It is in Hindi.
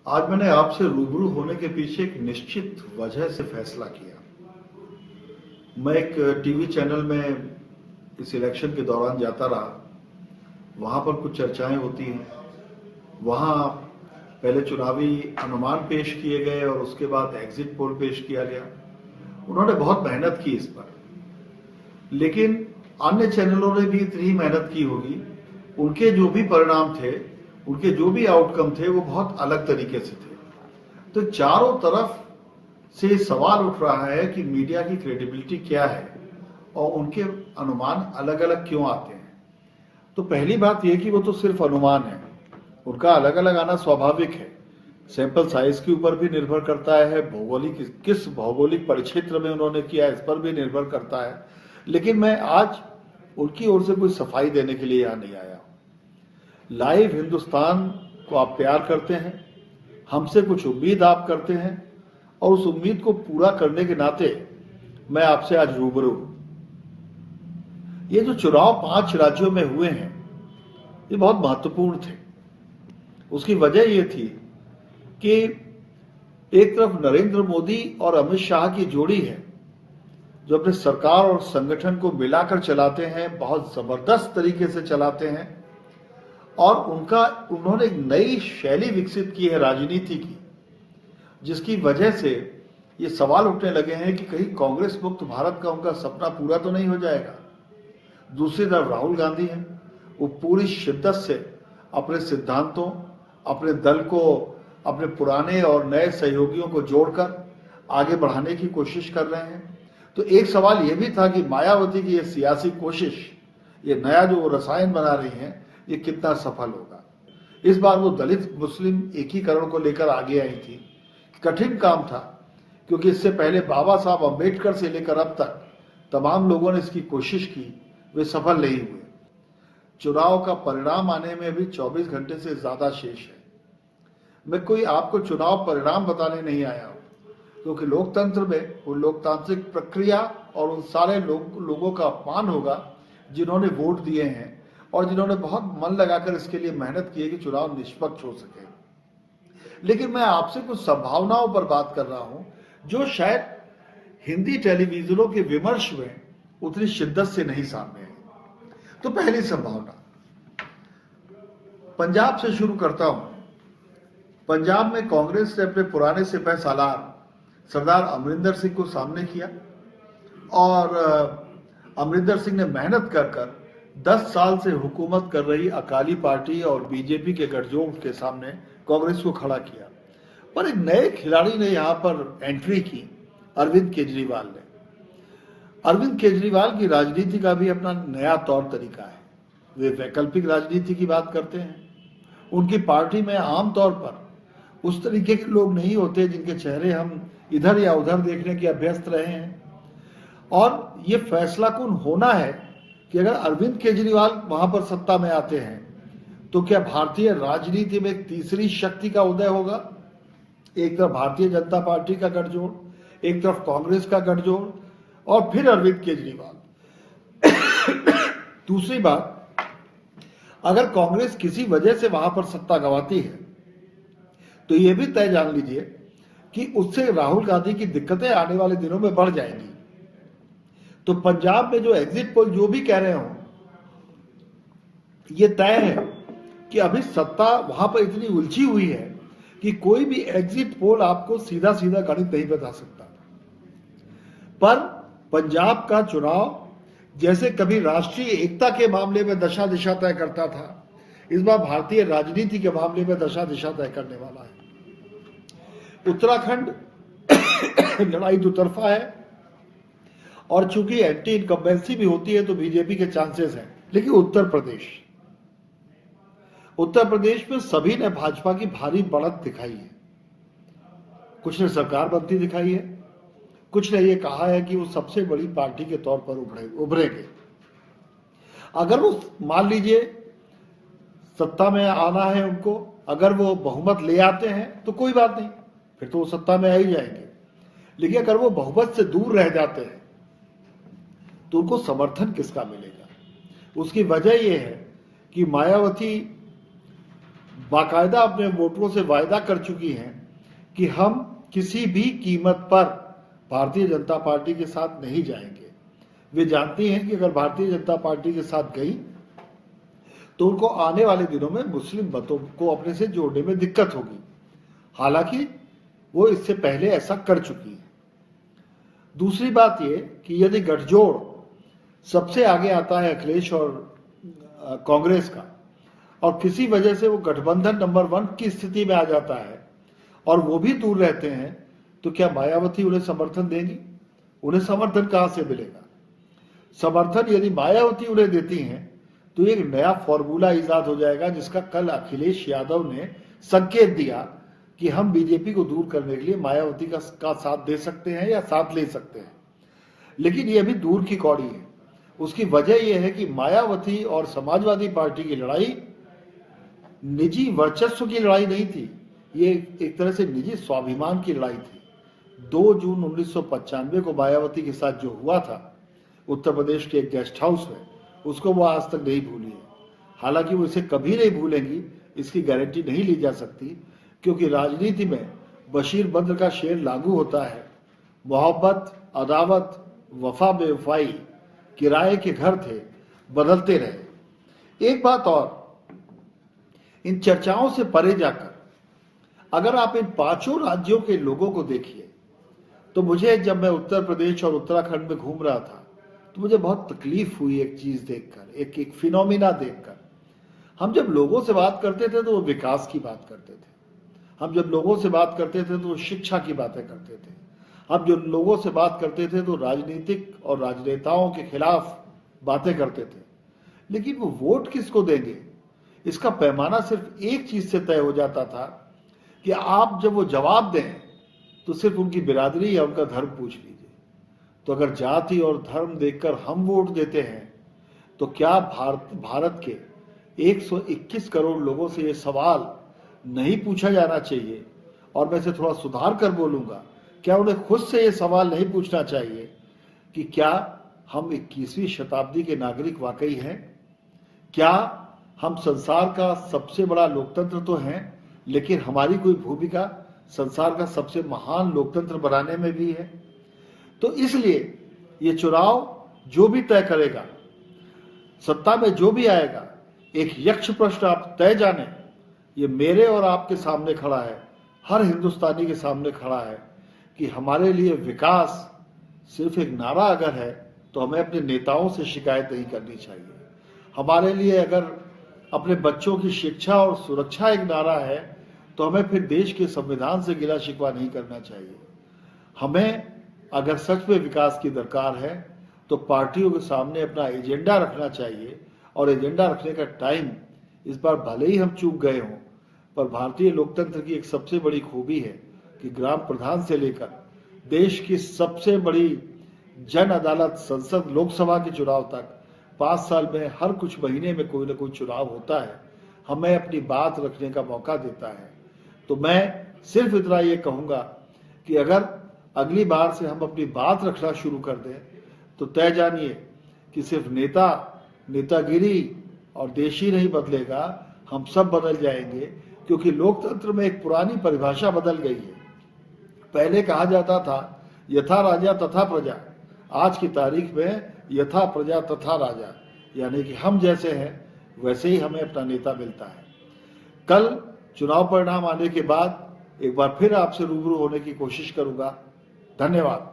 आज मैंने आपसे रूबरू होने के पीछे एक निश्चित वजह से फैसला किया। मैं एक टीवी चैनल में इस इलेक्शन के दौरान जाता रहा। वहां पर कुछ चर्चाएं होती हैं। वहां पहले चुनावी अनुमान पेश किए गए और उसके बाद एग्जिट पोल पेश किया गया। उन्होंने बहुत मेहनत की इस पर, लेकिन अन्य चैनलों ने भी इतनी ही मेहनत की होगी। उनके जो भी परिणाम थे, उनके जो भी आउटकम थे, वो बहुत अलग तरीके से थे। तो चारों तरफ से सवाल उठ रहा है कि मीडिया की क्रेडिबिलिटी क्या है और उनके अनुमान अलग अलग क्यों आते हैं। तो पहली बात यह कि वो तो सिर्फ अनुमान है, उनका अलग अलग आना स्वाभाविक है। सैंपल साइज के ऊपर भी निर्भर करता है, भौगोलिक किस भौगोलिक परिक्षेत्र में उन्होंने किया इस पर भी निर्भर करता है। लेकिन मैं आज उनकी ओर से कोई सफाई देने के लिए यहां नहीं आया। लाइव हिंदुस्तान को आप प्यार करते हैं, हमसे कुछ उम्मीद आप करते हैं और उस उम्मीद को पूरा करने के नाते मैं आपसे आज रूबरू हूं। ये जो चुनाव 5 राज्यों में हुए हैं, ये बहुत महत्वपूर्ण थे। उसकी वजह ये थी कि एक तरफ नरेंद्र मोदी और अमित शाह की जोड़ी है, जो अपने सरकार और संगठन को मिलाकर चलाते हैं, बहुत जबरदस्त तरीके से चलाते हैं। और उन्होंने एक नई शैली विकसित की है राजनीति की, जिसकी वजह से ये सवाल उठने लगे हैं कि कहीं कांग्रेस मुक्त भारत का उनका सपना पूरा तो नहीं हो जाएगा। दूसरी तरफ राहुल गांधी हैं, वो पूरी शिद्दत से अपने सिद्धांतों, अपने दल को, अपने पुराने और नए सहयोगियों को जोड़कर आगे बढ़ाने की कोशिश कर रहे हैं। तो एक सवाल यह भी था कि मायावती की यह सियासी कोशिश, ये नया जो रसायन बना रही हैं, ये कितना सफल होगा। इस बार वो दलित मुस्लिम एकीकरण को लेकर आगे आई थी। कठिन काम था, क्योंकि इससे पहले बाबा साहब अम्बेडकर से लेकर अब तक तमाम लोगों ने इसकी कोशिश की, वे सफल नहीं हुए। चुनाव का परिणाम आने में अभी 24 घंटे से ज्यादा शेष है। मैं कोई आपको चुनाव परिणाम बताने नहीं आया हूं, क्योंकि लोकतंत्र में वो लोकतांत्रिक प्रक्रिया और उन सारे लोगों का अपमान होगा जिन्होंने वोट दिए हैं और जिन्होंने बहुत मन लगाकर इसके लिए मेहनत की है कि चुनाव निष्पक्ष हो सके। लेकिन मैं आपसे कुछ संभावनाओं पर बात कर रहा हूं, जो शायद हिंदी टेलीविजनों के विमर्श में उतनी शिद्दत से नहीं सामने आई। तो पहली संभावना, पंजाब से शुरू करता हूं। पंजाब में कांग्रेस ने अपने पुराने सिपह सालार सरदार अमरिंदर सिंह को सामने किया और अमरिंदर सिंह ने मेहनत कर 10 साल से हुकूमत कर रही अकाली पार्टी और बीजेपी के गठजोड़ के सामने कांग्रेस को खड़ा किया। पर एक नए खिलाड़ी ने यहां पर एंट्री की, अरविंद केजरीवाल ने। अरविंद केजरीवाल की राजनीति का भी अपना नया तौर तरीका है। वे वैकल्पिक राजनीति की बात करते हैं। उनकी पार्टी में आमतौर पर उस तरीके के लोग नहीं होते जिनके चेहरे हम इधर या उधर देखने के अभ्यस्त रहे हैं। और ये फैसलाकुन होना है कि अगर अरविंद केजरीवाल वहां पर सत्ता में आते हैं तो क्या भारतीय राजनीति में एक तीसरी शक्ति का उदय होगा। एक तरफ भारतीय जनता पार्टी का गठजोड़, एक तरफ कांग्रेस का गठजोड़ और फिर अरविंद केजरीवाल। दूसरी बात, अगर कांग्रेस किसी वजह से वहां पर सत्ता गंवाती है तो यह भी तय जान लीजिए कि उससे राहुल गांधी की दिक्कतें आने वाले दिनों में बढ़ जाएंगी। तो पंजाब में जो एग्जिट पोल जो भी कह रहे हो, यह तय है कि अभी सत्ता वहां पर इतनी उलझी हुई है कि कोई भी एग्जिट पोल आपको सीधा सीधा गणित नहीं बता सकता। पर पंजाब का चुनाव जैसे कभी राष्ट्रीय एकता के मामले में दशा दिशा तय करता था, इस बार भारतीय राजनीति के मामले में दशा दिशा तय करने वाला है। उत्तराखंड लड़ाई दुतरफा है और चूंकि एंटी इनकम्बेंसी भी होती है तो बीजेपी के चांसेस हैं। लेकिन उत्तर प्रदेश में सभी ने भाजपा की भारी बढ़त दिखाई है। कुछ ने सरकार बनती दिखाई है, कुछ ने यह कहा है कि वो सबसे बड़ी पार्टी के तौर पर उभरेंगे। अगर वो मान लीजिए सत्ता में आना है उनको, अगर वो बहुमत ले आते हैं तो कोई बात नहीं, फिर तो वो सत्ता में आ ही जाएंगे। लेकिन अगर वो बहुमत से दूर रह जाते हैं तो उनको समर्थन किसका मिलेगा। उसकी वजह यह है कि मायावती बाकायदा अपने वोटरों से वायदा कर चुकी हैं कि हम किसी भी कीमत पर भारतीय जनता पार्टी के साथ नहीं जाएंगे। वे जानती हैं कि अगर भारतीय जनता पार्टी के साथ गई तो उनको आने वाले दिनों में मुस्लिम मतों को अपने से जोड़ने में दिक्कत होगी। हालांकि वो इससे पहले ऐसा कर चुकी है। दूसरी बात ये कि यदि गठजोड़ सबसे आगे आता है अखिलेश और कांग्रेस का, और किसी वजह से वो गठबंधन नंबर 1 की स्थिति में आ जाता है और वो भी दूर रहते हैं, तो क्या मायावती उन्हें समर्थन देंगी? उन्हें समर्थन कहां से मिलेगा? समर्थन यदि मायावती उन्हें देती हैं तो एक नया फॉर्मूला इजाद हो जाएगा, जिसका कल अखिलेश यादव ने संकेत दिया कि हम बीजेपी को दूर करने के लिए मायावती का साथ दे सकते हैं या साथ ले सकते हैं। लेकिन ये अभी दूर की कौड़ी है। उसकी वजह यह है कि मायावती और समाजवादी पार्टी की लड़ाई निजी वर्चस्व की लड़ाई नहीं थी, ये एक तरह से निजी स्वाभिमान की लड़ाई थी। 2 जून 1995 को मायावती के साथ जो हुआ था उत्तर प्रदेश के एक गेस्ट हाउस में, उसको वो आज तक नहीं भूली है। हालांकि वो इसे कभी नहीं भूलेंगी, इसकी गारंटी नहीं ली जा सकती, क्योंकि राजनीति में बशीर बद्र का शेर लागू होता है, मोहब्बत, अदावत, वफा बेवफाई किराए के घर थे, बदलते रहे। एक बात और, इन चर्चाओं से परे जाकर अगर आप इन 5 राज्यों के लोगों को देखिए, तो मुझे जब मैं उत्तर प्रदेश और उत्तराखंड में घूम रहा था तो मुझे बहुत तकलीफ हुई एक चीज देखकर, एक फिनोमिना देखकर। हम जब लोगों से बात करते थे तो वो विकास की बात करते थे, हम जब लोगों से बात करते थे तो वो शिक्षा की बातें करते थे, हम जब लोगों से बात करते थे तो राजनीतिक और राजनेताओं के खिलाफ बातें करते थे। लेकिन वो वोट किसको देंगे, इसका पैमाना सिर्फ एक चीज से तय हो जाता था कि आप जब वो जवाब दें तो सिर्फ उनकी बिरादरी या उनका धर्म पूछ लीजिए। तो अगर जाति और धर्म देखकर हम वोट देते हैं तो क्या भारत के 121 करोड़ लोगों से ये सवाल नहीं पूछा जाना चाहिए? और मैं इसे थोड़ा सुधार कर बोलूंगा, क्या उन्हें खुद से ये सवाल नहीं पूछना चाहिए कि क्या हम 21वीं शताब्दी के नागरिक वाकई हैं? क्या हम संसार का सबसे बड़ा लोकतंत्र तो हैं, लेकिन हमारी कोई भूमिका संसार का सबसे महान लोकतंत्र बनाने में भी है? तो इसलिए ये चुनाव जो भी तय करेगा, सत्ता में जो भी आएगा, एक यक्ष प्रश्न आप तय जाने, ये मेरे और आपके सामने खड़ा है, हर हिंदुस्तानी के सामने खड़ा है कि हमारे लिए विकास सिर्फ एक नारा अगर है तो हमें अपने नेताओं से शिकायत नहीं करनी चाहिए। हमारे लिए अगर अपने बच्चों की शिक्षा और सुरक्षा एक नारा है तो हमें फिर देश के संविधान से गिला शिकवा नहीं करना चाहिए। हमें अगर सच में विकास की दरकार है तो पार्टियों के सामने अपना एजेंडा रखना चाहिए, और एजेंडा रखने का टाइम इस बार भले ही हम चूक गए हों, पर भारतीय लोकतंत्र की एक सबसे बड़ी खूबी है कि ग्राम प्रधान से लेकर देश की सबसे बड़ी जन अदालत, संसद, लोकसभा के चुनाव तक 5 साल में हर कुछ महीने में कोई ना कोई चुनाव होता है, हमें अपनी बात रखने का मौका देता है। तो मैं सिर्फ इतना ये कहूँगा कि अगर अगली बार से हम अपनी बात रखना शुरू कर दें तो तय जानिए कि सिर्फ नेतागिरी और देश ही नहीं बदलेगा, हम सब बदल जाएंगे। क्योंकि लोकतंत्र में एक पुरानी परिभाषा बदल गई है। पहले कहा जाता था यथा राजा तथा प्रजा, आज की तारीख में यथा प्रजा तथा राजा, यानी कि हम जैसे हैं वैसे ही हमें अपना नेता मिलता है। कल चुनाव परिणाम आने के बाद एक बार फिर आपसे रूबरू होने की कोशिश करूंगा। धन्यवाद।